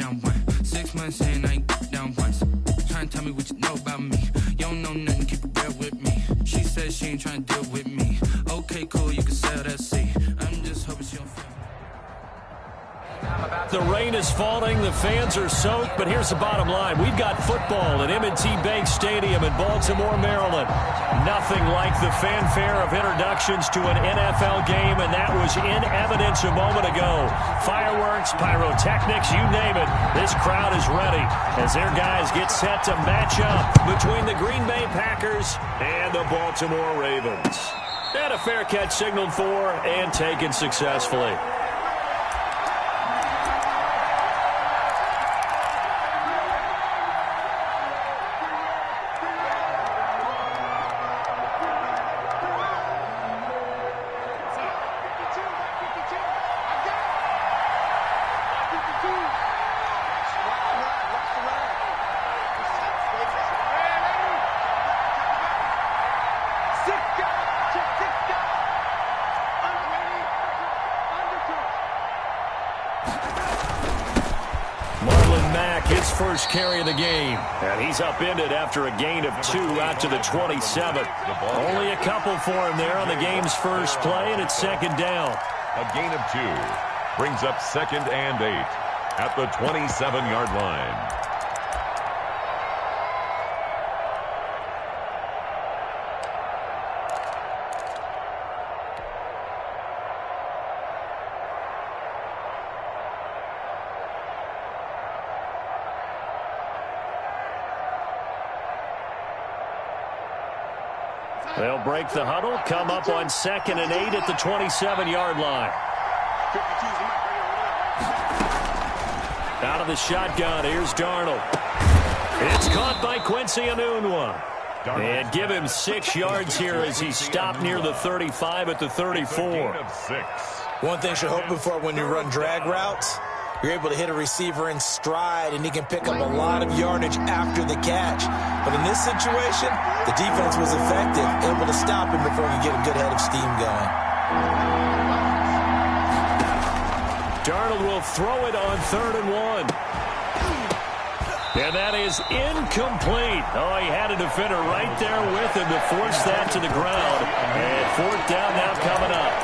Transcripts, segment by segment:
down one. 6 months in, I ain't down once. Trying to tell me what you know about me. You don't know nothing, keep it real with me. She said she ain't trying to deal with me. Okay, cool, you can sell that seat. I'm just hoping she don't feel. The rain is falling, the fans are soaked, but here's the bottom line. We've got football at M&T Bank Stadium in Baltimore, Maryland. Nothing like the fanfare of introductions to an NFL game, and that was in evidence a moment ago. Fireworks, pyrotechnics, you name it. This crowd is ready as their guys get set to match up between the Green Bay Packers and the Baltimore Ravens. And a fair catch signaled for and taken successfully. First carry of the game, and he's upended after a gain of 2 out to the 27. Only a couple for him there on the game's first play, and it's second down. A gain of 2 brings up 2nd and 8 at the 27-yard line. They'll break the huddle, come up on 2nd and 8 at the 27-yard line. Out of the shotgun, here's Darnold. It's caught by Quincy Enunwa. And give him 6 yards here as he stopped near the 35 at the 34. One thing you're hoping for when you run drag routes, you're able to hit a receiver in stride, and he can pick up a lot of yardage after the catch. But in this situation, the defense was effective, able to stop him before he could get a good head of steam going. Darnold will throw it on 3rd and 1. And that is incomplete. Oh, he had a defender right there with him to force that to the ground. And 4th down now coming up.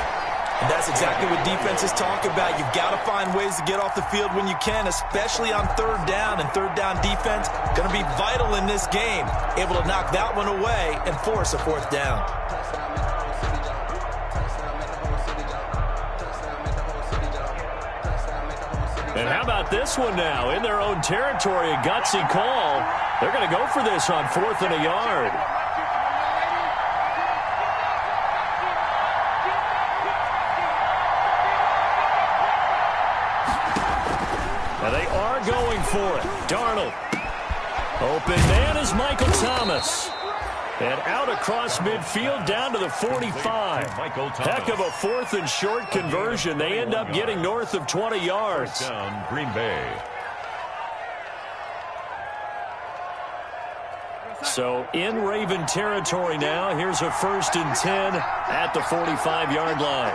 And that's exactly what defenses talk about. You've got to find ways to get off the field when you can, especially on 3rd down. And 3rd down defense going to be vital in this game. Able to knock that one away and force a 4th down. And how about this one now? In their own territory, a gutsy call. They're going to go for this on 4th and a yard. And they are going for it. Darnold. Open man is Michael Thomas. And out across midfield down to the 45. Heck of a 4th and short conversion. They end up getting north of 20 yards. Down Green Bay. So in Raven territory now. Here's a 1st and 10 at the 45-yard line.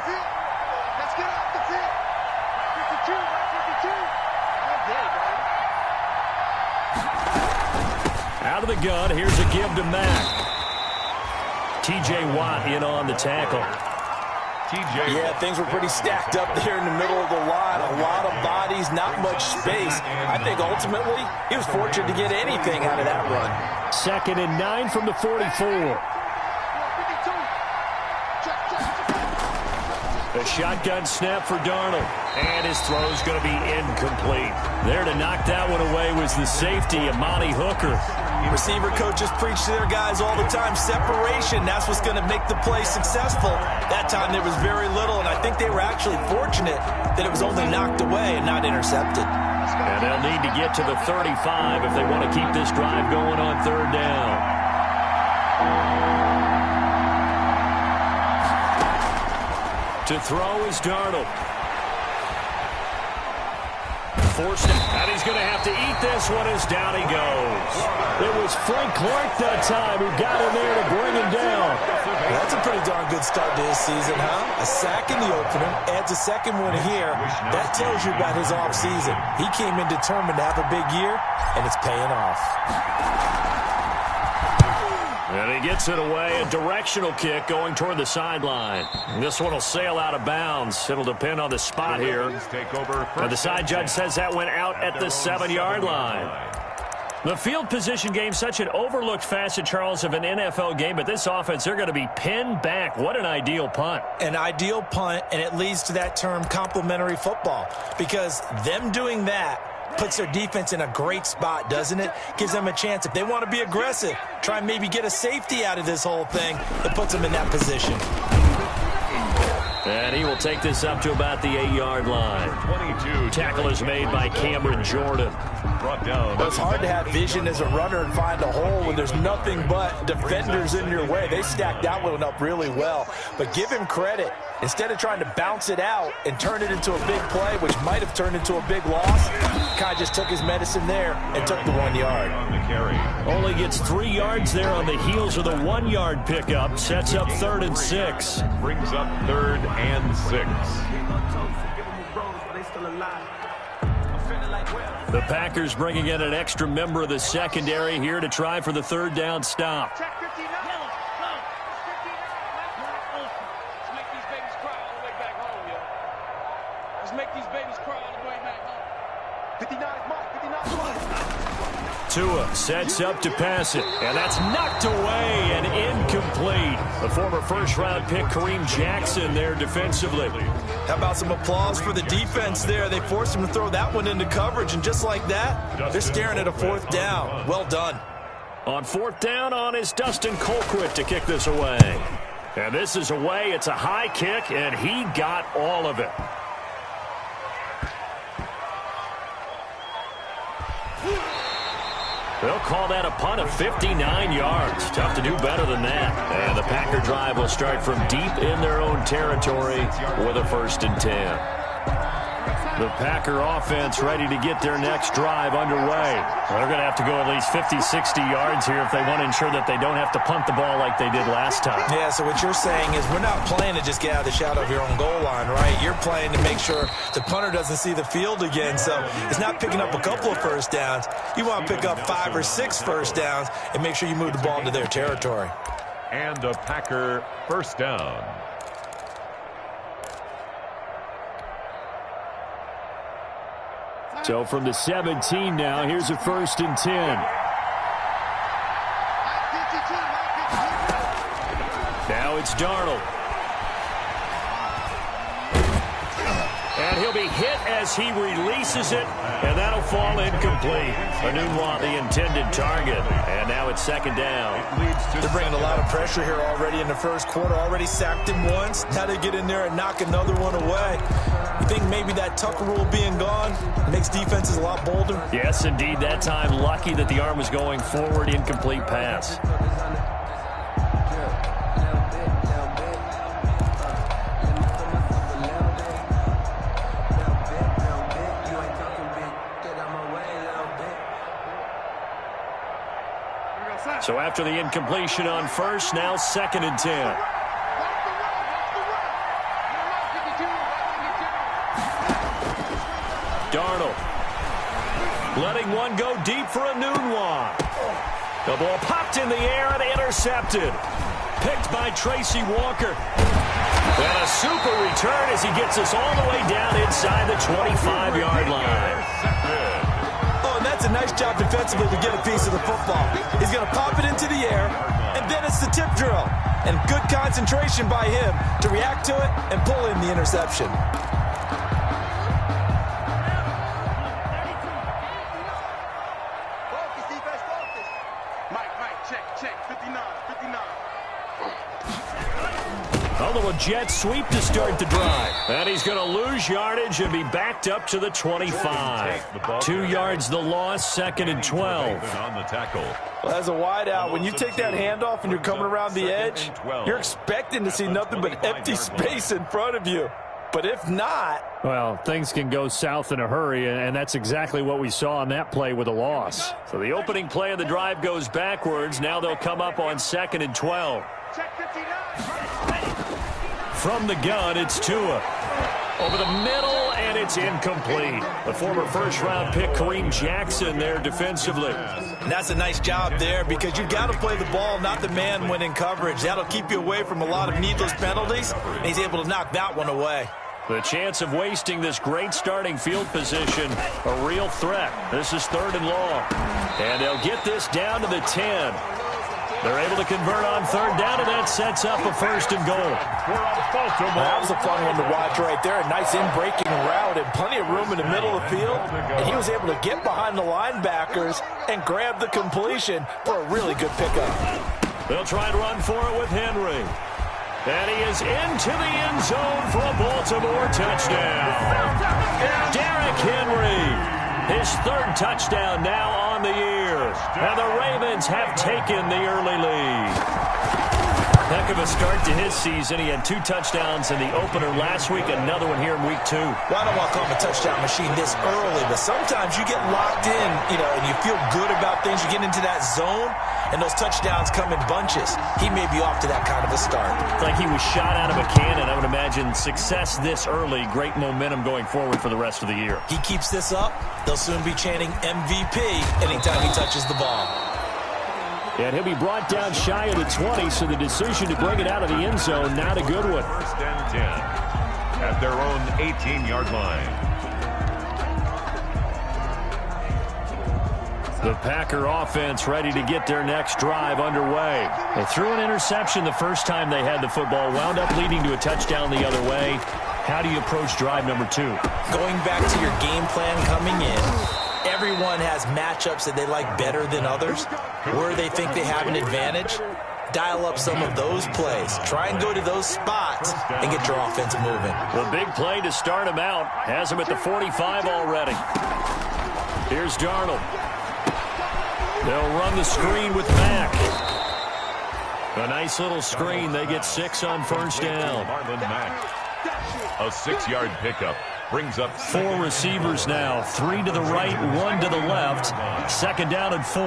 Out of the gun, here's a give to Mack. T.J. Watt in on the tackle. Yeah, things were pretty stacked up there in the middle of the line. A lot of bodies, not much space. I think ultimately he was fortunate to get anything out of that run. 2nd and 9 from the 44. A shotgun snap for Darnold. And his throw's going to be incomplete. There to knock that one away was the safety, Amani Hooker. Receiver coaches preach to their guys all the time. Separation, that's what's going to make the play successful. That time there was very little, and I think they were actually fortunate that it was only knocked away and not intercepted. And they'll need to get to the 35 if they want to keep this drive going on 3rd down. To throw is Darnold. forced it. And he's going to have to eat this one as down he goes. It was Frank Clark that time who got in there to bring him down. Well, that's a pretty darn good start to his season, huh? A sack in the opener, adds a second one here. That tells you about his offseason. He came in determined to have a big year, and it's paying off. And he gets it away, a directional kick going toward the sideline. This one will sail out of bounds. It'll depend on the spot here. And the side judge says that went out at the 7-yard line. The field position game, such an overlooked facet, Charles, of an NFL game, but this offense, they're going to be pinned back. What an ideal punt. An ideal punt, and it leads to that term complementary football, because them doing that puts their defense in a great spot, doesn't it? Gives them a chance. If they want to be aggressive, try and maybe get a safety out of this whole thing, it puts them in that position. And he will take this up to about the 8-yard line. 22. Tackle is made by Cameron Jordan. Brought down. Well, it's hard to have vision as a runner and find a hole when there's nothing but defenders in your way. They stacked that one up really well. But give him credit. Instead of trying to bounce it out and turn it into a big play, which might have turned into a big loss, Kai just took his medicine there and took the 1 yard. On the carry. Only gets 3 yards there on the heels of the 1-yard pickup. Sets up 3rd and 6. Brings up 3rd and 6. The Packers bringing in an extra member of the secondary here to try for the 3rd down stop. Tua sets up to pass it, and that's knocked away and incomplete. The former first-round pick Kareem Jackson there defensively. How about some applause for the defense there? They forced him to throw that one into coverage, and just like that, they're staring at a 4th down. Well done. On 4th down on is Dustin Colquitt to kick this away. And this is away. It's a high kick, and he got all of it. They'll call that a punt of 59 yards. Tough to do better than that. And the Packer drive will start from deep in their own territory with a 1st and 10. The Packer offense ready to get their next drive underway. They're going to have to go at least 50, 60 yards here if they want to ensure that they don't have to punt the ball like they did last time. Yeah, so what you're saying is we're not playing to just get out of the shadow of your own goal line, right? You're playing to make sure the punter doesn't see the field again. So it's not picking up a couple of 1st downs. You want to pick up 5 or 6 1st downs and make sure you move the ball into their territory. And a Packer 1st down. So from the 17 now, here's a 1st and 10. Now it's Darnold. And he'll be hit as he releases it, and that'll fall incomplete. Anunwa, the intended target, and now it's 2nd down. They're bringing a lot of pressure here already in the 1st quarter. Already sacked him once. Now they get in there and knock another one away. You think maybe that Tucker rule being gone makes defenses a lot bolder? Yes, indeed. That time, lucky that the arm was going forward, incomplete pass. So after the incompletion on 1st, now 2nd and 10. Darnold letting one go deep for Anunwa. The ball popped in the air and intercepted. Picked by Tracy Walker. And a super return as he gets us all the way down inside the 25-yard line. Oh, and that's a nice job defensively to get a piece of the football. He's going to pop it into the air, and then it's the tip drill. And good concentration by him to react to it and pull in the interception. A little jet sweep to start the drive. And he's going to lose yardage and be backed up to the 25. 2 yards the loss, 2nd and 12. On the tackle. Well, as a wide out, when you take that handoff and you're coming around the edge, you're expecting to see nothing but empty space in front of you. But if not... Well, things can go south in a hurry, and that's exactly what we saw on that play with a loss. So the opening play of the drive goes backwards. Now they'll come up on 2nd and 12. From the gun, it's Tua. Over the middle, and it's incomplete. The former first-round pick, Kareem Jackson, there defensively. And that's a nice job there because you've got to play the ball, not the man when in coverage. That'll keep you away from a lot of needless penalties, and he's able to knock that one away. The chance of wasting this great starting field position, a real threat. This is 3rd and long. And they'll get this down to the 10. They're able to convert on 3rd down, and that sets up a 1st and goal. That was a fun one to watch right there. A nice in-breaking route and plenty of room in the middle of the field. And he was able to get behind the linebackers and grab the completion for a really good pickup. They'll try and run for it with Henry. And he is into the end zone for a Baltimore touchdown. Derrick Henry, his 3rd touchdown now on the year. And the Ravens have taken the early lead. Heck of a start to his season. He had 2 touchdowns in the opener last week, another one here in week 2. Well, I don't want to call him a touchdown machine this early, but sometimes you get locked in, and you feel good about things. You get into that zone, and those touchdowns come in bunches. He may be off to that kind of a start. It's like he was shot out of a cannon. I would imagine success this early, great momentum going forward for the rest of the year. He keeps this up, they'll soon be chanting MVP anytime he touches the ball. And he'll be brought down shy of the 20, so the decision to bring it out of the end zone, not a good one. 1st and 10 at their own 18-yard line. The Packer offense ready to get their next drive underway. They threw an interception the first time they had the football, wound up leading to a touchdown the other way. How do you approach drive number 2? Going back to your game plan coming in, everyone has matchups that they like better than others, where they think they have an advantage. Dial up some of those plays. Try and go to those spots and get your offense moving. The big play to start him out has him at the 45 already. Here's Darnold. They'll run the screen with Mack. A nice little screen. They get 6 on 1st down. Marlon Mack. A 6-yard pickup. Brings up 4 receivers now. 3 to the right, 1 to the left. 2nd down and 4.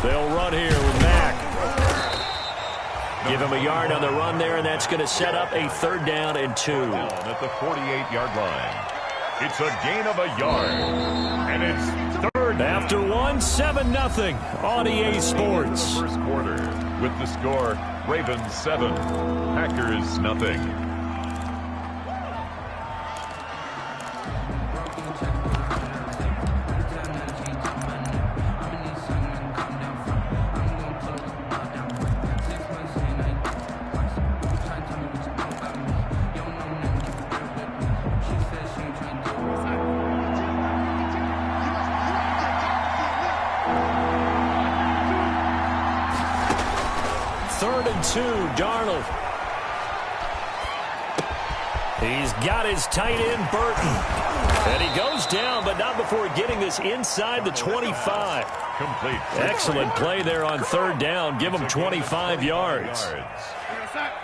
They'll run here with Mack. Give him a yard on the run there, and that's going to set up a 3rd down and 2. At the 48-yard line. It's a gain of a yard. And it's 3rd. After 1, 7-0 on EA Sports. First quarter with the score, Ravens 7, Packers nothing. Darnold. He's got his tight end, Burton. And he goes down, but not before getting this inside the 25. Complete. Excellent play there on 3rd down. Give him 25 yards.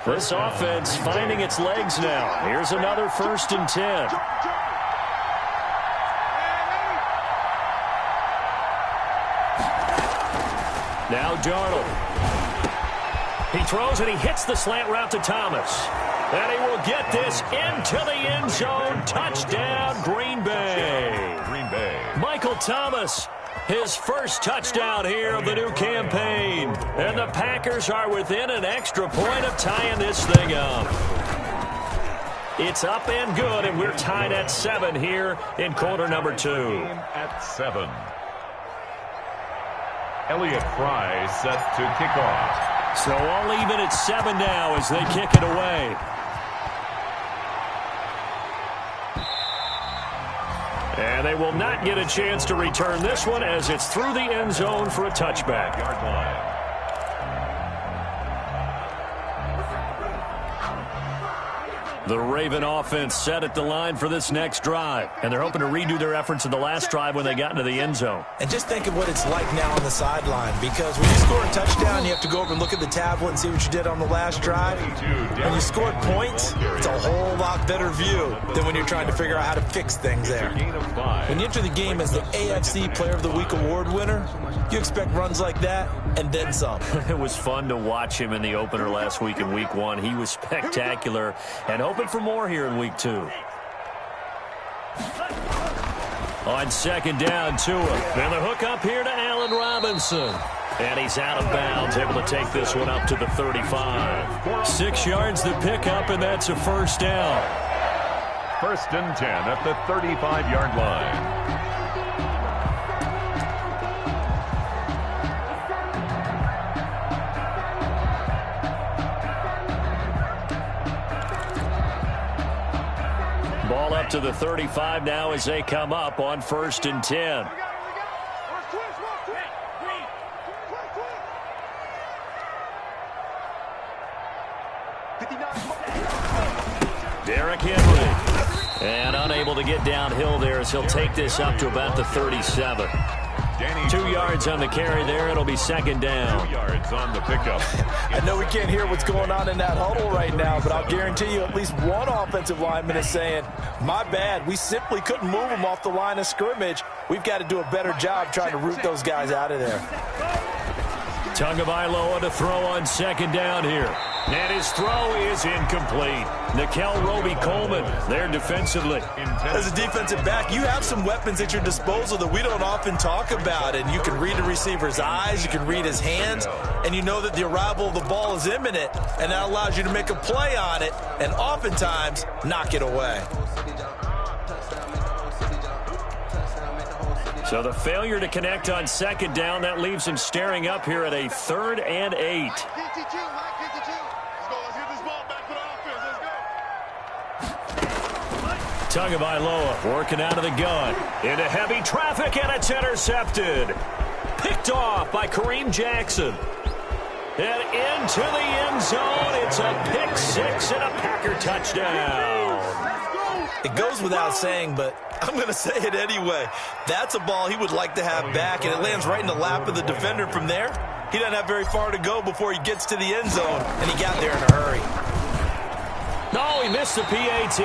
This offense finding its legs now. Here's another 1st and 10. Now Darnold. He throws and he hits the slant route to Thomas. And he will get this into the end zone. Touchdown, Green Bay. Green Bay. Michael Thomas, his 1st touchdown here of the new campaign. And the Packers are within an extra point of tying this thing up. It's up and good, and we're tied at 7 here in quarter number 2. At 7. Elliott Fry set to kick off. So all even at 7 now as they kick it away. And they will not get a chance to return this one as it's through the end zone for a touchback. Yard line. The Raven offense set at the line for this next drive. And they're hoping to redo their efforts in the last drive when they got into the end zone. And just think of what it's like now on the sideline, because when you score a touchdown, you have to go over and look at the tablet and see what you did on the last drive. When you scored points, it's a whole lot better view than when you're trying to figure out how to fix things there. When you enter the game as the AFC Player of the Week award winner, you expect runs like that and then some. It was fun to watch him in the opener last week in Week 1. He was spectacular and hoping for more here in Week 2. On second down, Tua. And the hook up here to Allen Robinson. And he's out of bounds, able to take this one up to the 35. 6 yards the pickup, and that's a first down. First and 10 at the 35-yard line. Ball up to the 35 now as they come up on first and 10. Derrick Henry. And unable to get downhill there as he'll take this up to about the 37. 2 yards on the carry there. It'll be second down. 2 yards on the pickup. I know we can't hear what's going on in that huddle right now, but I'll guarantee you at least one offensive lineman is saying, my bad, we simply couldn't move them off the line of scrimmage. We've got to do a better job trying to root those guys out of there. Tagovailoa to throw on second down here. And his throw is incomplete. Nickel Roby-Coleman there defensively. As a defensive back, you have some weapons at your disposal that we don't often talk about. And you can read the receiver's eyes, you can read his hands, and you know that the arrival of the ball is imminent. And that allows you to make a play on it and oftentimes knock it away. So the failure to connect on second down, that leaves him staring up here at a 3rd and 8. Tagovailoa working out of the gun. Into heavy traffic, and it's intercepted. Picked off by Kareem Jackson. And into the end zone. It's a pick 6 and a Packer touchdown. It goes without saying, but I'm going to say it anyway. That's a ball he would like to have back, and it lands right in the lap of the defender from there. He doesn't have very far to go before he gets to the end zone, and he got there in a hurry. No, he missed the PAT.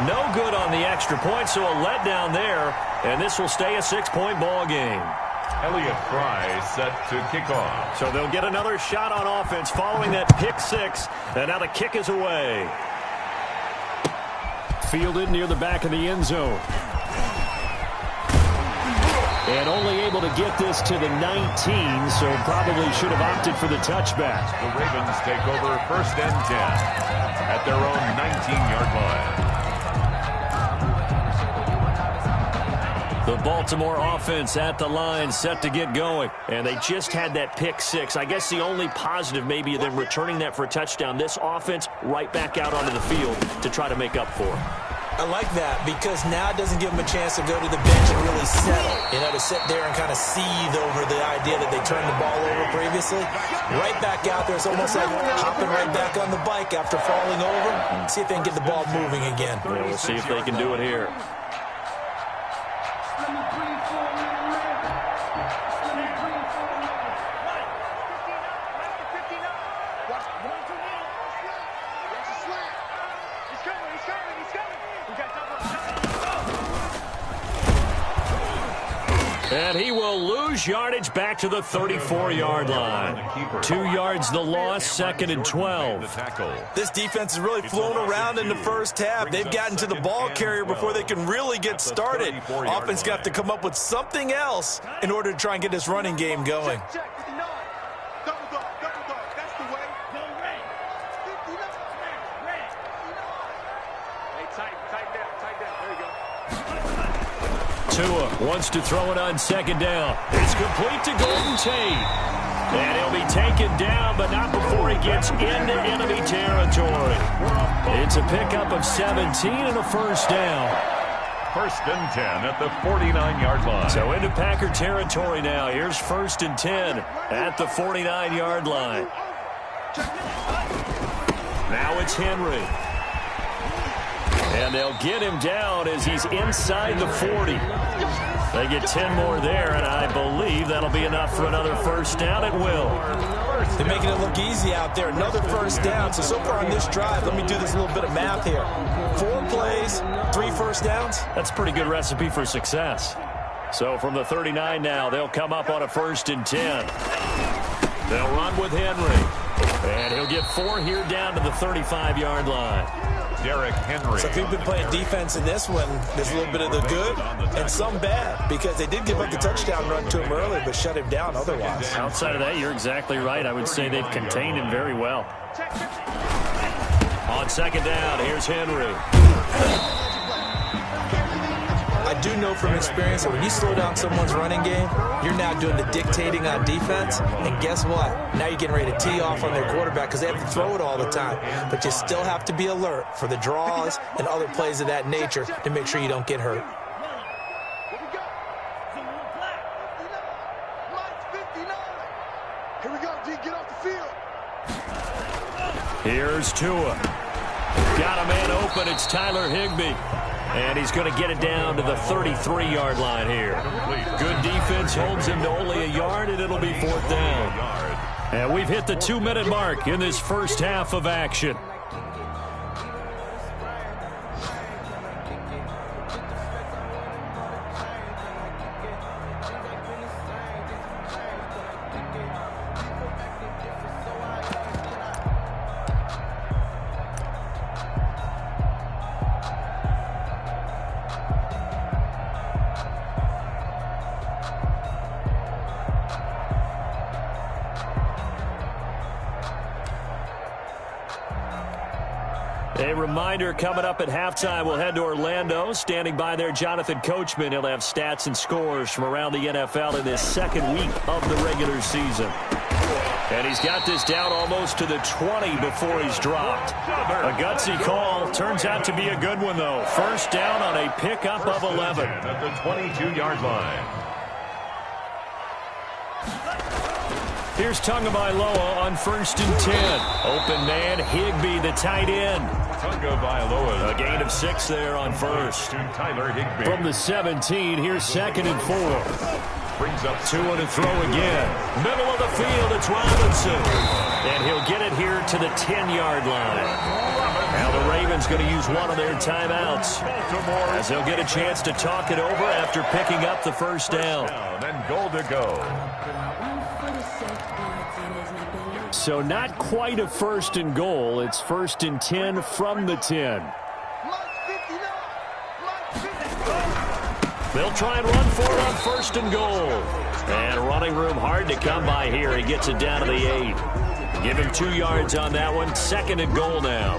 No good on the extra point, so a letdown there, and this will stay a 6-point ball game. Elliott Fry set to kick off. So they'll get another shot on offense following that pick 6, and now the kick is away. Fielded near the back of the end zone. And only able to get this to the 19, so probably should have opted for the touchback. The Ravens take over first and 10 at their own 19-yard line. The Baltimore offense at the line set to get going. And they just had that pick 6. I guess the only positive maybe of them returning that for a touchdown. This offense right back out onto the field to try to make up for it. I like that because now it doesn't give them a chance to go to the bench and really settle. You know, to sit there and kind of seethe over the idea that they turned the ball over previously. Right back out there. It's almost like hopping right back on the bike after falling over. See if they can get the ball moving again. Yeah, we'll see if they can do it here. And he will lose yardage back to the 34-yard line. 2 yards the loss, 2nd and 12. This defense has really flown around in the first half. They've gotten to the ball carrier before they can really get started. Offense got to come up with something else in order to try and get this running game going. Tua wants to throw it on second down. It's complete to Golden Tate. And he'll be taken down, but not before he gets into enemy territory. It's a pickup of 17 and a first down. First and 10 at the 49-yard line. So into Packer territory now. Here's first and 10 at the 49-yard line. Now it's Henry. And they'll get him down as he's inside the 40. They get 10 more there, and I believe that'll be enough for another first down. It will. They're making it look easy out there. Another first down. So far on this drive, let me do this little bit of math here. 4 plays, 3 first downs. That's a pretty good recipe for success. So from the 39 now, they'll come up on a 1st and 10. They'll run with Henry. And he'll get 4 here down to the 35-yard line. Derrick Henry. So if you've been playing defense in this one, there's a little bit of the good and some bad, because they did give up the touchdown run to him early, but shut him down otherwise. Outside of that, you're exactly right. I would say they've contained him very well. On 2nd down, here's Henry. I do know from experience that when you slow down someone's running game, you're now doing the dictating on defense, and guess what? Now you're getting ready to tee off on their quarterback because they have to throw it all the time. But you still have to be alert for the draws and other plays of that nature to make sure you don't get hurt. Here we go, D, get off the field. Here's Tua. Got a man open. It's Tyler Higbee. And he's going to get it down to the 33-yard line here. Good defense holds him to only a yard, and it'll be 4th down. And we've hit the 2-minute mark in this first half of action. A reminder, coming up at halftime, we'll head to Orlando. Standing by there, Jonathan Coachman. He'll have stats and scores from around the NFL in this 2nd week of the regular season. And he's got this down almost to the 20 before he's dropped. A gutsy call. Turns out to be a good one, though. First down on a pickup of 11. At the 22-yard line. Here's Tagovailoa on 1st and 10. Open man, Higbee, the tight end. Tagovailoa. A gain of 6 there on 1st. To Tyler Higbee. From the 17, here's 2nd and 4. Brings up 2 and a throw again. Middle of the field, it's Robinson. And he'll get it here to the 10-yard line. Now the Ravens going to use one of their timeouts, as they'll get a chance to talk it over after picking up the first down. And goal to go. So not quite a 1st and goal. It's 1st and 10 from the 10. They'll try and run for it on 1st and goal. And running room hard to come by here. He gets it down to the 8. Give him 2 yards on that one. 2nd and goal now.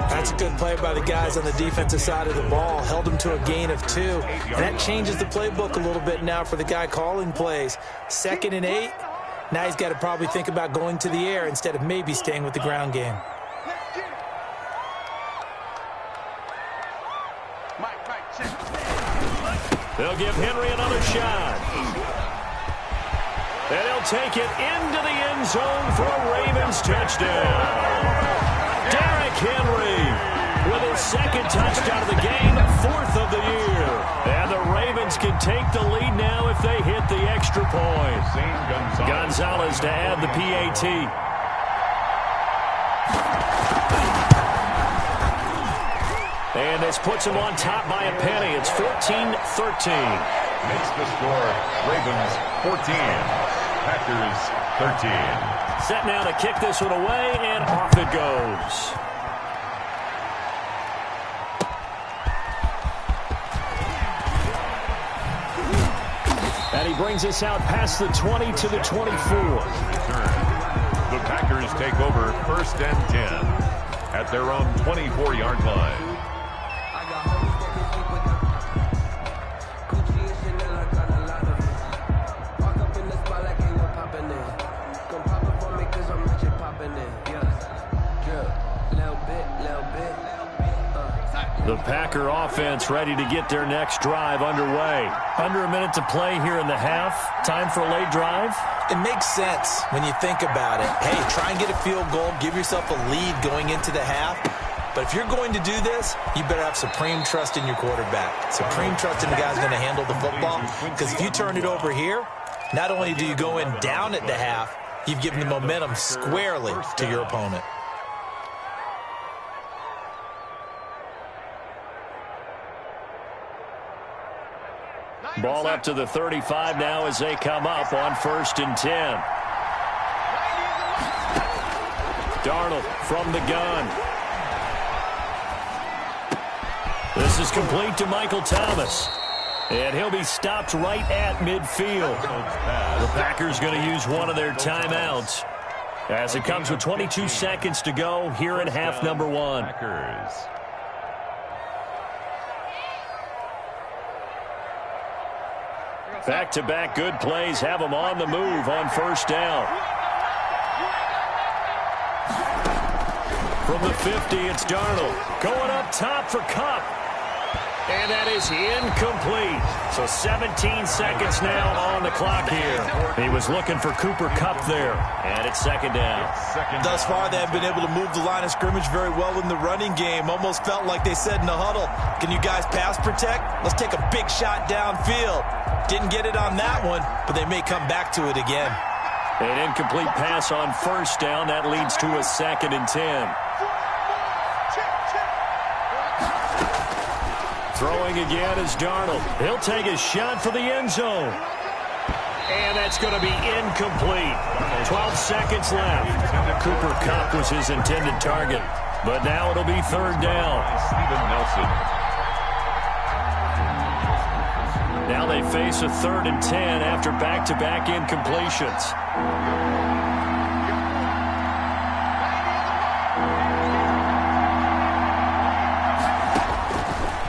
That's a good play by the guys on the defensive side of the ball. Held him to a gain of 2. And that changes the playbook a little bit now for the guy calling plays. 2nd and 8. Now he's got to probably think about going to the air instead of maybe staying with the ground game. They'll give Henry another shot. And he'll take it into the end zone for a Ravens touchdown. Derrick Henry with his 2nd touchdown of the game, 4th of the year. And the Ravens can take the lead now if they hit the extra point. Gonzalez to add the PAT. And this puts him on top by a penny. It's 14-13. Makes the score Ravens 14, Packers 13. Set now to kick this one away, and off it goes. And he brings us out past the 20 to the 24. The Packers take over 1st and 10 at their own 24-yard line. The Packer offense ready to get their next drive underway. Under a minute to play here in the half. Time for a late drive. It makes sense when you think about it. Hey, try and get a field goal. Give yourself a lead going into the half. But if you're going to do this, you better have supreme trust in your quarterback. Supreme trust in the guy's going to handle the football. Because if you turn it over here, not only do you go in down at the half, you've given the momentum squarely to your opponent. Ball up to the 35 now as they come up on 1st and 10. Darnold from the gun. This is complete to Michael Thomas. And he'll be stopped right at midfield. The Packers going to use one of their timeouts as it comes with 22 seconds to go here in half number 1. Back-to-back good plays have them on the move on 1st down. From the 50, it's Darnold. Going up top for Kupp. And that is incomplete. So 17 seconds now on the clock here. He was looking for Cooper Kupp there. And it's 2nd down. Thus far, they have been able to move the line of scrimmage very well in the running game. Almost felt like they said in the huddle, can you guys pass protect? Let's take a big shot downfield. Didn't get it on that one, but they may come back to it again. An incomplete pass on 1st down. That leads to a 2nd and 10. Throwing again is Darnold. He'll take a shot for the end zone. And that's going to be incomplete. 12 seconds left. Cooper Kupp was his intended target. But now it'll be 3rd down. Steven Nelson. Now they face a 3rd and 10 after back-to-back incompletions.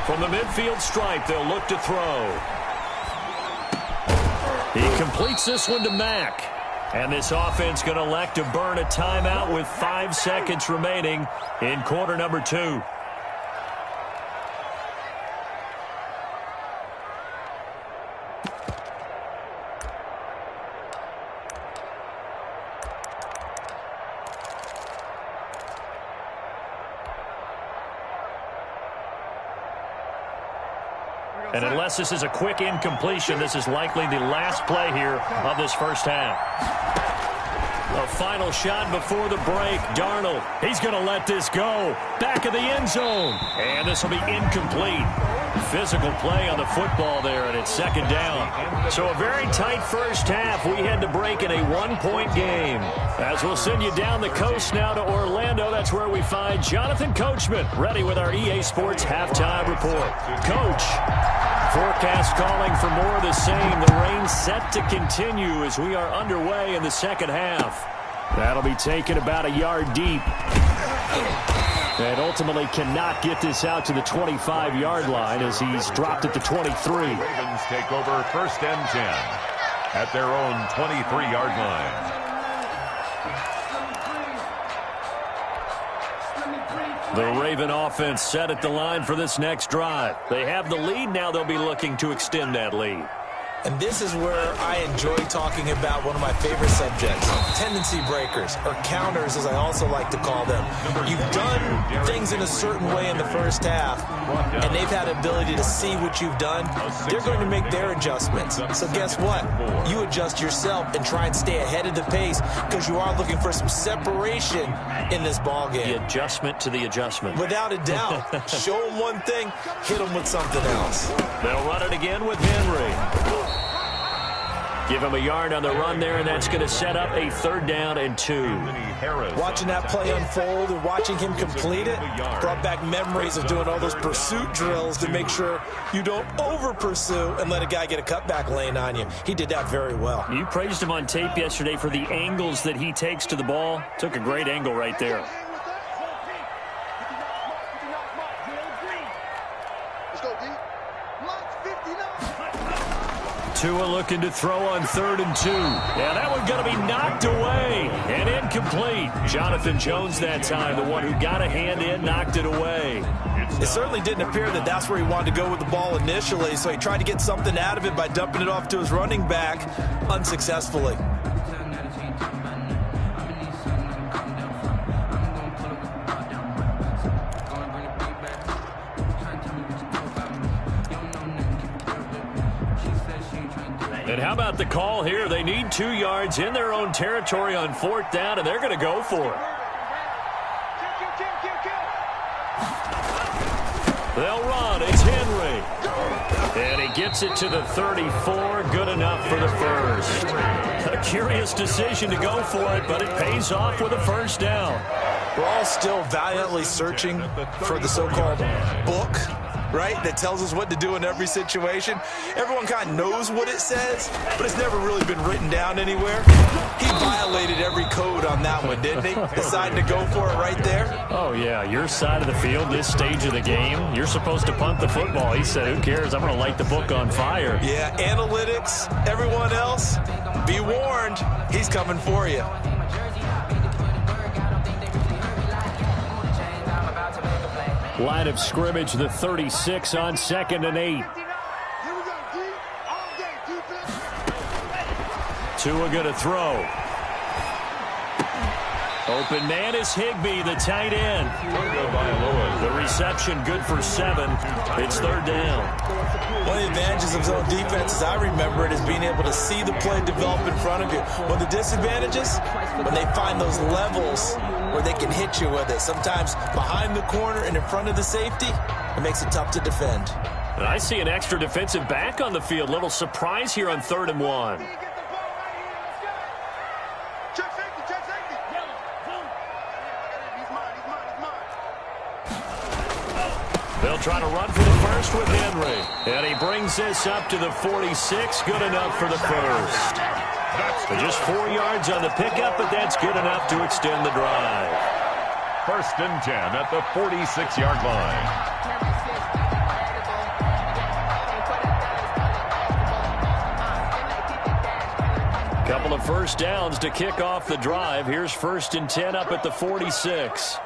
From the midfield stripe, they'll look to throw. He completes this one to Mack. And this offense going to elect to burn a timeout with 5 seconds remaining in quarter number 2. And unless this is a quick incompletion, this is likely the last play here of this 1st half. A final shot before the break. Darnold, he's going to let this go. Back of the end zone. And this will be incomplete. Physical play on the football there, and it's 2nd down. So a very tight 1st half. We had to break in a 1-point game. As we'll send you down the coast now to Orlando, that's where we find Jonathan Coachman, ready with our EA Sports halftime report. Coach, forecast calling for more of the same. The rain set to continue as we are underway in the 2nd half. That'll be taken about a yard deep. And ultimately cannot get this out to the 25-yard line as he's dropped at the 23. Ravens take over 1st and 10 at their own 23-yard line. The Raven offense set at the line for this next drive. They have the lead now. They'll be looking to extend that lead. And this is where I enjoy talking about one of my favorite subjects, tendency breakers, or counters as I also like to call them. You've done things in a certain way in the 1st half, and they've had ability to see what you've done. They're going to make their adjustments. So guess what? You adjust yourself and try and stay ahead of the pace because you are looking for some separation in this ball game. The adjustment to the adjustment. Without a doubt. Show them one thing, hit them with something else. They'll run it again with Henry. Give him a yard on the run there, and that's going to set up a 3rd down and 2. Watching that play unfold and watching him complete it brought back memories of doing all those pursuit drills to make sure you don't over-pursue and let a guy get a cutback lane on you. He did that very well. You praised him on tape yesterday for the angles that he takes to the ball. Took a great angle right there. Tua looking to throw on 3rd and 2. Yeah, that one going to be knocked away and incomplete. Jonathan Jones that time, the one who got a hand in, knocked it away. It certainly didn't appear that that's where he wanted to go with the ball initially, so he tried to get something out of it by dumping it off to his running back unsuccessfully. And how about the call here? They need 2 yards in their own territory on 4th down, and they're going to go for it. They'll run. It's Henry. And he gets it to the 34. Good enough for the first. A curious decision to go for it, but it pays off with a first down. We're all still valiantly searching for the so-called book, right, that tells us what to do in every situation. Everyone kind of knows what it says, but it's never really been written down anywhere. He violated every code on that one, didn't he? Decided to go for it right there. Oh, yeah, your side of the field, this stage of the game, you're supposed to punt the football. He said, who cares? I'm going to light the book on fire. Yeah, analytics, everyone else, be warned, he's coming for you. Line of scrimmage, the 36 on 2nd and 8. Tua going to throw. Open man is Higbee, the tight end. The reception good for 7. It's 3rd down. One of the advantages of zone defense, as I remember it, is being able to see the play develop in front of you. One of the disadvantages, when they find those levels where they can hit you with it. Sometimes behind the corner and in front of the safety, it makes it tough to defend. And I see an extra defensive back on the field. Little surprise here on 3rd and 1. They'll try to run for the first with Henry. And he brings this up to the 46. Good enough for the first. So just 4 yards on the pickup, but that's good enough to extend the drive. 1st and 10 at the 46-yard line. Couple of first downs to kick off the drive. Here's 1st and 10 up at the 46.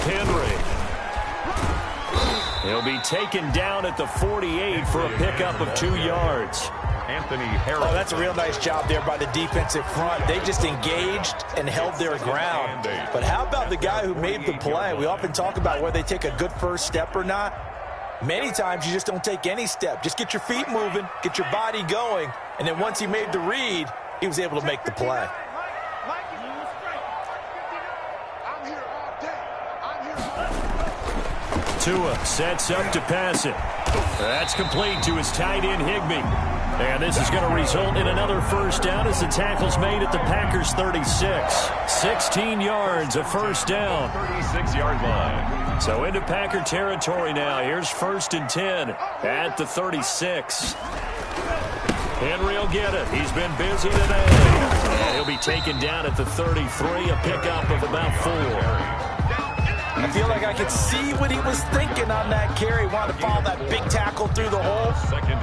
Henry. He'll be taken down at the 48 for a pickup of 2 yards. Anthony Harris. Oh, that's a real nice job there by the defensive front. They just engaged and held their ground. But how about the guy who made the play? We often talk about whether they take a good first step or not. Many times you just don't take any step. Just get your feet moving, get your body going, and then once he made the read, he was able to make the play. Tua sets up to pass it. That's complete to his tight end, Higbee. And this is going to result in another first down as the tackle's made at the Packers' 36. 16 yards, a first down. 36-yard line. So into Packer territory now. Here's 1st and 10 at the 36. Henry will get it. He's been busy today. And he'll be taken down at the 33, a pickup of about 4. I feel like I could see what he was thinking on that carry. Wanted to follow that big tackle through the hole.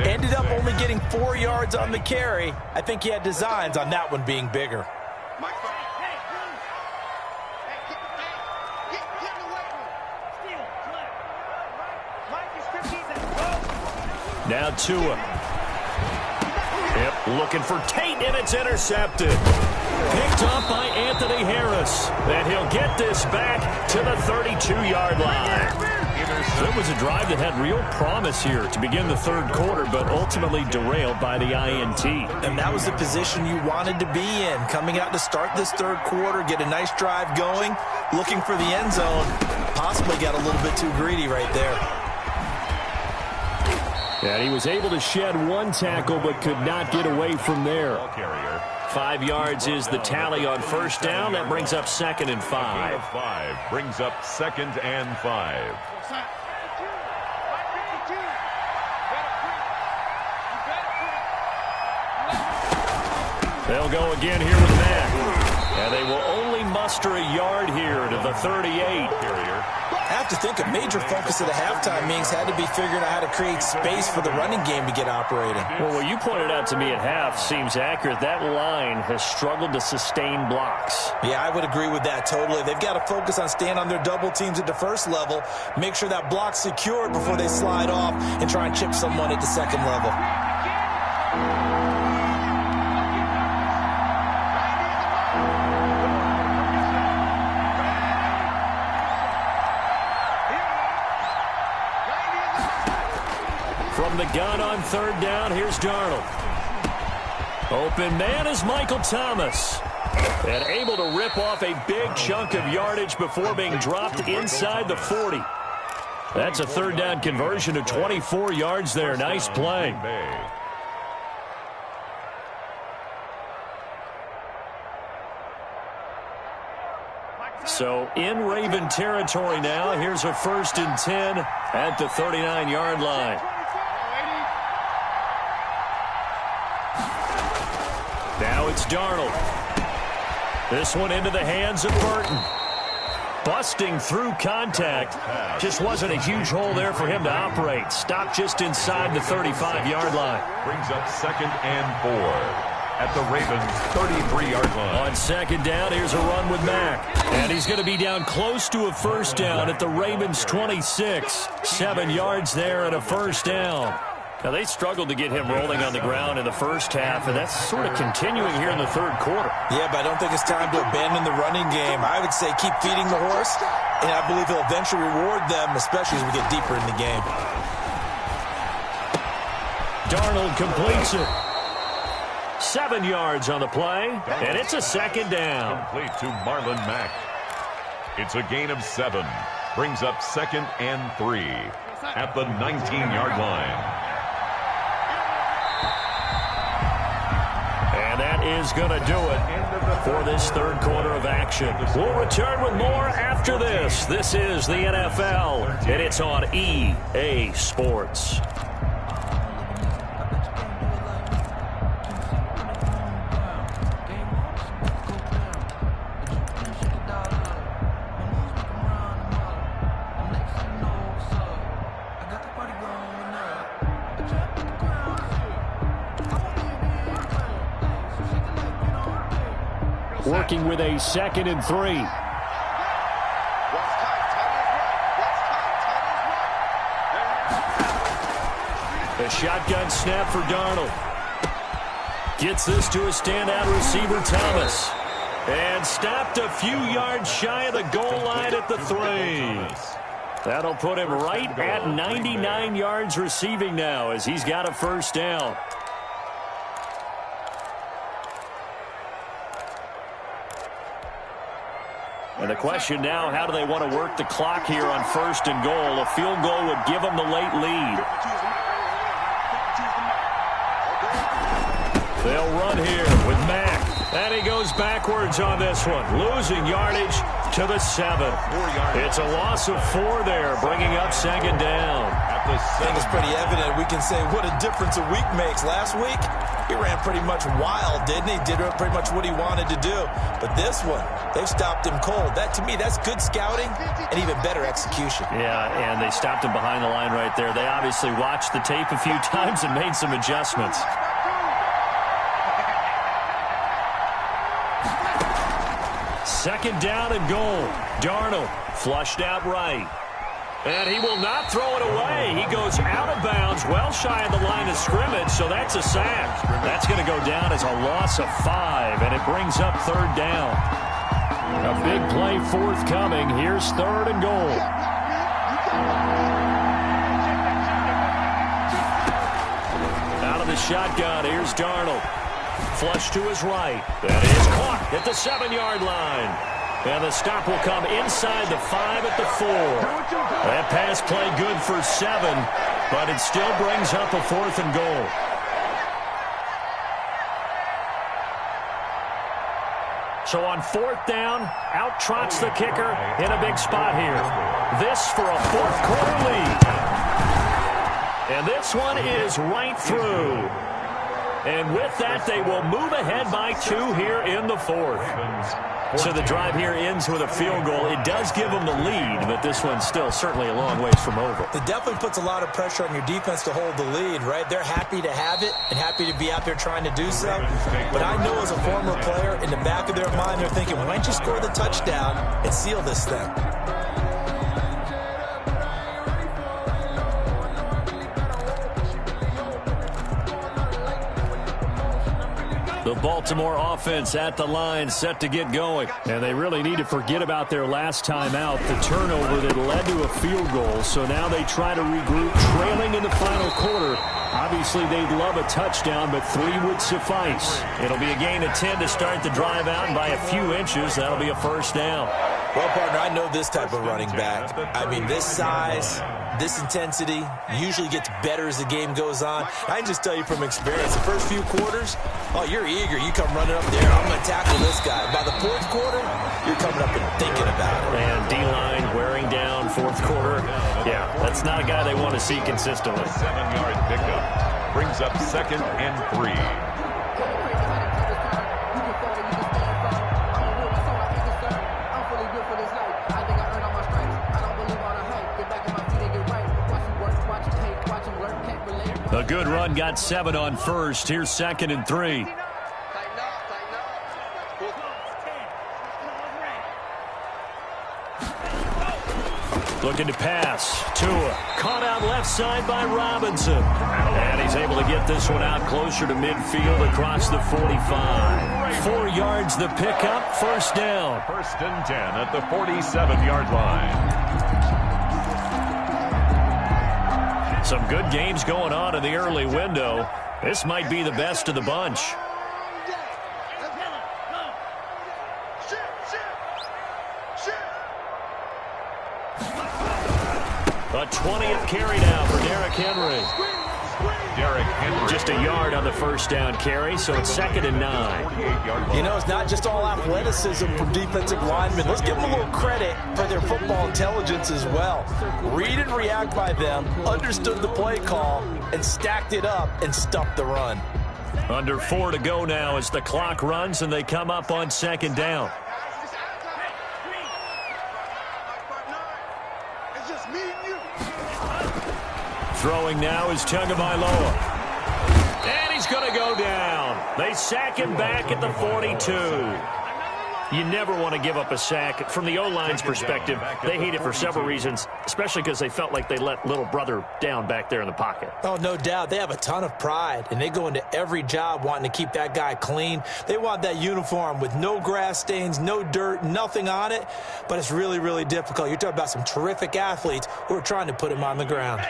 Ended up only getting 4 yards on the carry. I think he had designs on that one being bigger. Now Tua. Yep, looking for Tate, and it's intercepted. Picked up by Anthony Harris. And he'll get this back to the 32-yard line. It was a drive that had real promise here to begin the 3rd quarter, but ultimately derailed by the INT. And that was the position you wanted to be in. Coming out to start this 3rd quarter, get a nice drive going, looking for the end zone. Possibly got a little bit too greedy right there. And he was able to shed 1 tackle, but could not get away from there. 5 yards is the tally on first down. That brings up 2nd and 5. 5 brings up 2nd and 5. They'll go again here with Mack. And they will only muster a yard here to the 38. I have to think a major focus of the halftime meetings had to be figuring out how to create space for the running game to get operating. Well, what you pointed out to me at half seems accurate. That line has struggled to sustain blocks. Yeah, I would agree with that totally. They've got to focus on staying on their double teams at the first level, make sure that block's secured before they slide off and try and chip someone at the second level. From From the gun on third down, here's Darnold. Open man is Michael Thomas. And able to rip off a big chunk of yardage before being dropped inside the 40. That's a third down conversion of 24 yards there. Nice play. So in Raven territory now. Here's a 1st and 10 at the 39-yard line. Now it's Darnold. This one into the hands of Burton. Busting through contact. Just wasn't a huge hole there for him to operate. Stopped just inside the 35-yard line. Brings up 2nd and 4 at the Ravens' 33-yard line. On 2nd down, here's a run with Mack. And he's going to be down close to a 1st down at the Ravens' 26. 7 yards there and a 1st down. Now, they struggled to get him rolling on the ground in the first half, and that's sort of continuing here in the third quarter. Yeah, but I don't think it's time to abandon the running game. I would say keep feeding the horse, and I believe he'll eventually reward them, especially as we get deeper in the game. Darnold completes it. 7 yards on the play, and it's a 2nd down. Complete to Marlon Mack. It's a gain of 7. Brings up 2nd and 3 at the 19-yard line. And that is going to do it for this third quarter of action. We'll return with more after this. This is the NFL, and it's on EA Sports. Working with a 2nd and 3. A shotgun snap for Darnold. Gets this to a standout receiver, Thomas. And stopped a few yards shy of the goal line at the 3. That'll put him right at 99 yards receiving now as he's got a 1st down. And the question now, how do they want to work the clock here on 1st and goal? A field goal would give them the late lead. They'll run here with Mack. And he goes backwards on this one. Losing yardage to the 7. It's a loss of 4 there, bringing up 2nd down. I think it's pretty evident. We can say what a difference a week makes. Last week, he ran pretty much wild, didn't he? Did pretty much what he wanted to do. But this one, they've stopped him cold. That, to me, that's good scouting and even better execution. Yeah, and they stopped him behind the line right there. They obviously watched the tape a few times and made some adjustments. Second down and goal. Darnold flushed out right. And he will not throw it away. He goes out of bounds, well shy of the line of scrimmage, so that's a sack. That's going to go down as a loss of 5, and it brings up 3rd down. A big play forthcoming. Here's 3rd and goal. Out of the shotgun, here's Darnold. Flush to his right. That is caught at the 7-yard line. And the stop will come inside the 5 at the 4. That pass play good for 7, but it still brings up a 4th and goal. So on 4th down, out trots the kicker in a big spot here. This for a 4th quarter lead. And this one is right through. And with that, they will move ahead by 2 here in the 4th. So the drive here ends with a field goal. It does give them the lead, but this one's still certainly a long ways from over. It definitely puts a lot of pressure on your defense to hold the lead, right? They're happy to have it and happy to be out there trying to do so. But I know as a former player, in the back of their mind, they're thinking, why don't you score the touchdown and seal this thing? The Baltimore offense at the line, set to get going. And they really need to forget about their last time out, the turnover that led to a field goal. So now they try to regroup, trailing in the final quarter. Obviously, they'd love a touchdown, but 3 would suffice. It'll be a gain of 10 to start the drive out, and by a few inches, that'll be a first down. Well, partner, I know this type of running back. I mean, this size, this intensity usually gets better as the game goes on. I can just tell you from experience, the first few quarters, oh, you're eager. You come running up there, I'm going to tackle this guy. By the fourth quarter, you're coming up and thinking about it. And D-line wearing down fourth quarter. Yeah, that's not a guy they want to see consistently. 7-yard pickup brings up 2nd and 3. A good run, got 7 on first. Here's 2nd and 3. Looking to pass. Tua caught out left side by Robinson. And he's able to get this one out closer to midfield across the 45. 4 yards the pickup, first down. 1st and 10 at the 47-yard line. Some good games going on in the early window. This might be the best of the bunch. A 20th carry now for Derrick Henry. Just a yard on the first down carry, so it's 2nd and 9. You know, it's not just all athleticism from defensive linemen. Let's give them a little credit for their football intelligence as well. Read and react by them, understood the play call, and stacked it up and stuffed the run. Under 4 to go now as the clock runs and they come up on 2nd down. Throwing now is Tagovailoa. And he's going to go down. They sack him back at the 42. You never want to give up a sack. From the O-line's perspective, they hate it for several reasons, especially because they felt like they let little brother down back there in the pocket. Oh, no doubt. They have a ton of pride, and they go into every job wanting to keep that guy clean. They want that uniform with no grass stains, no dirt, nothing on it, but it's really, really difficult. You're talking about some terrific athletes who are trying to put him on the ground.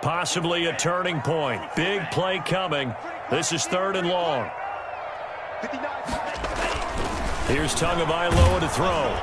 Possibly a turning point. Big play coming. This is 3rd and long. Here's Tagovailoa to throw.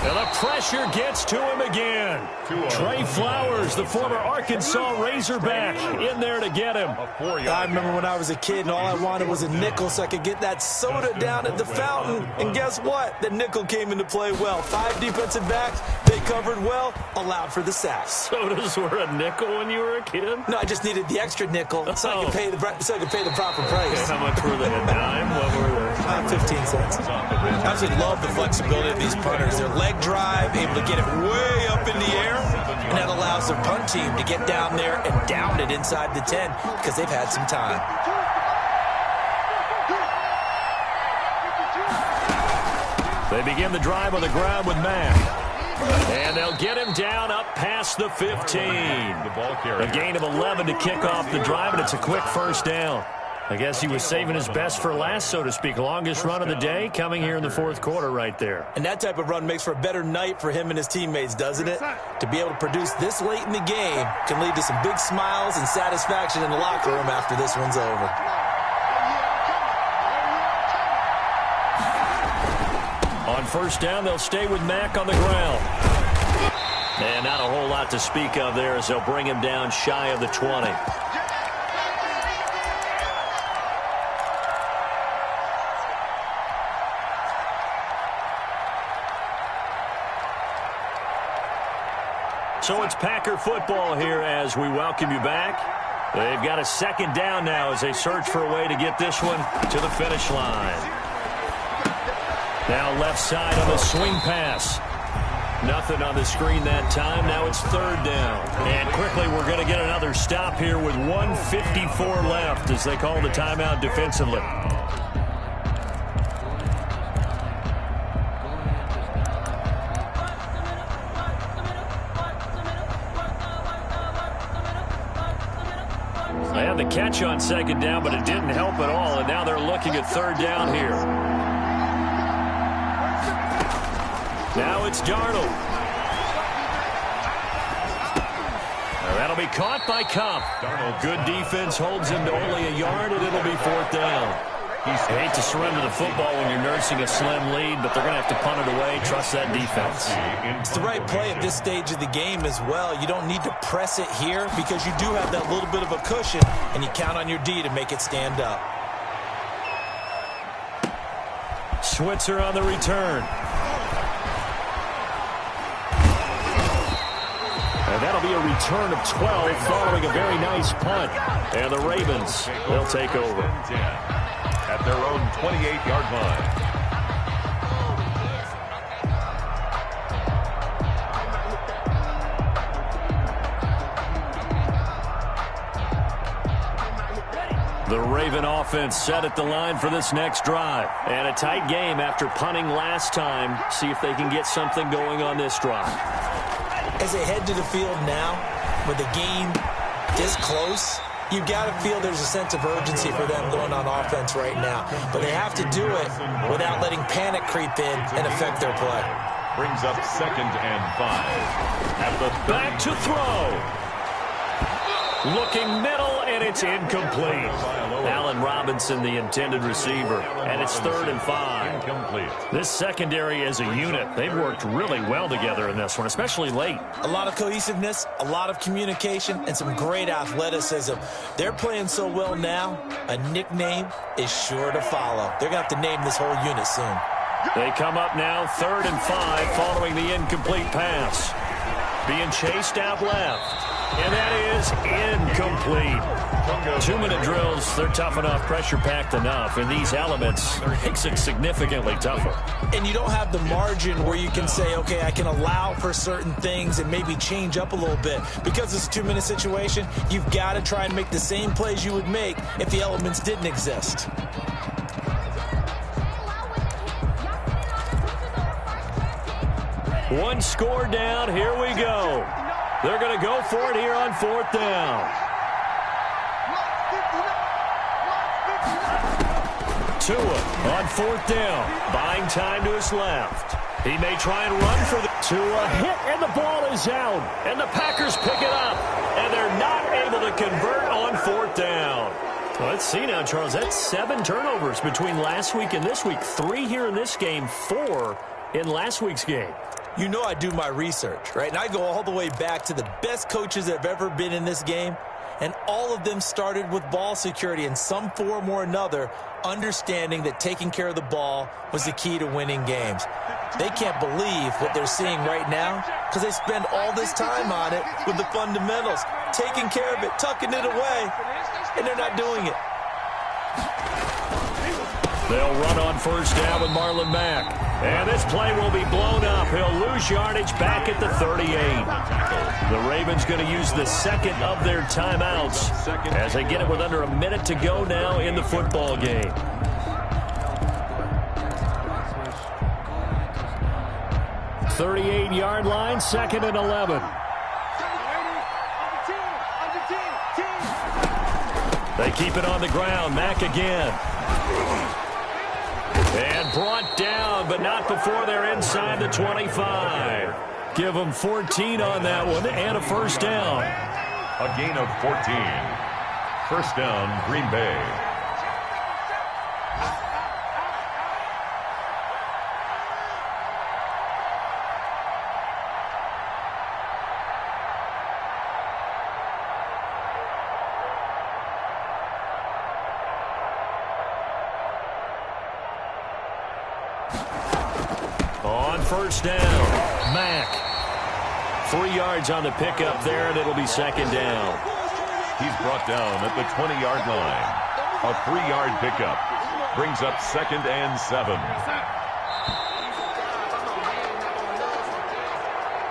And the pressure gets to him again. Trey Flowers, the former Arkansas Razorback, in there to get him. I remember when I was a kid and all I wanted was a nickel so I could get that soda down at the fountain. And guess what? The nickel came into play well. 5 defensive backs, they covered well, allowed for the sacks. Sodas were a nickel when you were a kid? No, I just needed the extra nickel so I could pay the proper price. Okay, how much were they? A dime? What were they? 15 cents. I absolutely love the flexibility of these punters. Their leg drive, able to get it way up in the air, and that allows their punt team to get down there and down it inside the 10 because they've had some time. They begin the drive on the ground with Mack. And they'll get him down up past the 15. A gain of 11 to kick off the drive, and it's a quick first down. I guess he was saving his best for last, so to speak. Longest run of the day coming here in the fourth quarter right there. And that type of run makes for a better night for him and his teammates, doesn't it? To be able to produce this late in the game can lead to some big smiles and satisfaction in the locker room after this one's over. On first down, they'll stay with Mack on the ground. And not a whole lot to speak of there as they'll bring him down shy of the 20. So it's Packer football here as we welcome you back. They've got a 2nd down now as they search for a way to get this one to the finish line. Now left side on the swing pass. Nothing on the screen that time. Now it's 3rd down. And quickly we're going to get another stop here with 1:54 left as they call the timeout defensively. Got the catch on second down, but it didn't help at all, and now they're looking at third down here. Now it's Darnold. That'll be caught by Cup. Good defense holds him to only a yard, and it'll be fourth down. I hate to surrender the football when you're nursing a slim lead, but they're going to have to punt it away. Trust that defense. It's the right play at this stage of the game as well. You don't need to press it here because you do have that little bit of a cushion, and you count on your D to make it stand up. Switzer on the return. And that'll be a return of 12 following a very nice punt. And the Ravens, they'll take over. At their own 28-yard line. The Raven offense set at the line for this next drive. And a tight game after punting last time. See if they can get something going on this drive. As they head to the field now, with the game this close, you've got to feel there's a sense of urgency for them going on offense right now. But they have to do it without letting panic creep in and affect their play. Brings up 2nd and 5. At the back to throw. Looking middle, and it's incomplete. Allen Robinson, the intended receiver, and it's 3rd and 5. Incomplete. This secondary as a unit, they've worked really well together in this one, especially late. A lot of cohesiveness, a lot of communication, and some great athleticism. They're playing so well now, a nickname is sure to follow. They're going to have to name this whole unit soon. They come up now 3rd and 5 following the incomplete pass. Being chased out left. And that is incomplete. 2-minute drills, they're tough enough, pressure-packed enough. And these elements makes it significantly tougher. And you don't have the margin where you can say, okay, I can allow for certain things and maybe change up a little bit. Because it's a 2-minute situation, you've got to try and make the same plays you would make if the elements didn't exist. One score down, here we go. They're going to go for it here on 4th down. Tua on 4th down, buying time to his left. He may try and run for the Tua hit, and the ball is out. And the Packers pick it up, and they're not able to convert on 4th down. Well, let's see now, Charles. That's 7 turnovers between last week and this week. 3 here in this game, 4 in last week's game. You know I do my research, right? And I go all the way back to the best coaches that have ever been in this game. And all of them started with ball security in some form or another, understanding that taking care of the ball was the key to winning games. They can't believe what they're seeing right now because they spend all this time on it with the fundamentals, taking care of it, tucking it away, and they're not doing it. They'll run on 1st down with Marlon Mack. And this play will be blown up. He'll lose yardage back at the 38. The Ravens going to use the 2nd of their timeouts as they get it with under a minute to go now in the football game. "38-yard line, 2nd and 11. They keep it on the ground. Mack again. And brought down, but not before they're inside the 25. Give them 14 on that one and a 1st down. A gain of 14. 1st down, Green Bay. On 1st down, Mack. 3 yards on the pickup there, and it'll be 2nd down. He's brought down at the 20-yard line. A 3-yard pickup brings up 2nd and 7.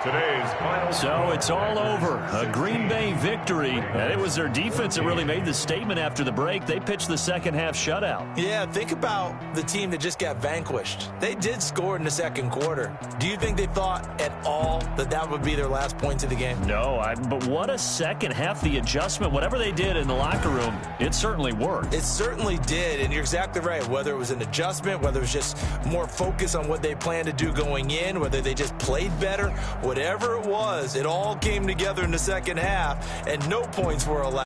Today's final. So it's all over. A Green Bay victory. And it was their defense that really made the statement after the break. They pitched the second half shutout. Yeah, think about the team that just got vanquished. They did score in the second quarter. Do you think they thought at all that that would be their last points of the game? No, but what a second half. The adjustment, whatever they did in the locker room, it certainly worked. It certainly did, and you're exactly right. Whether it was an adjustment, whether it was just more focus on what they planned to do going in, whether they just played better, whatever it was, it all came together in the second half, and no points were allowed.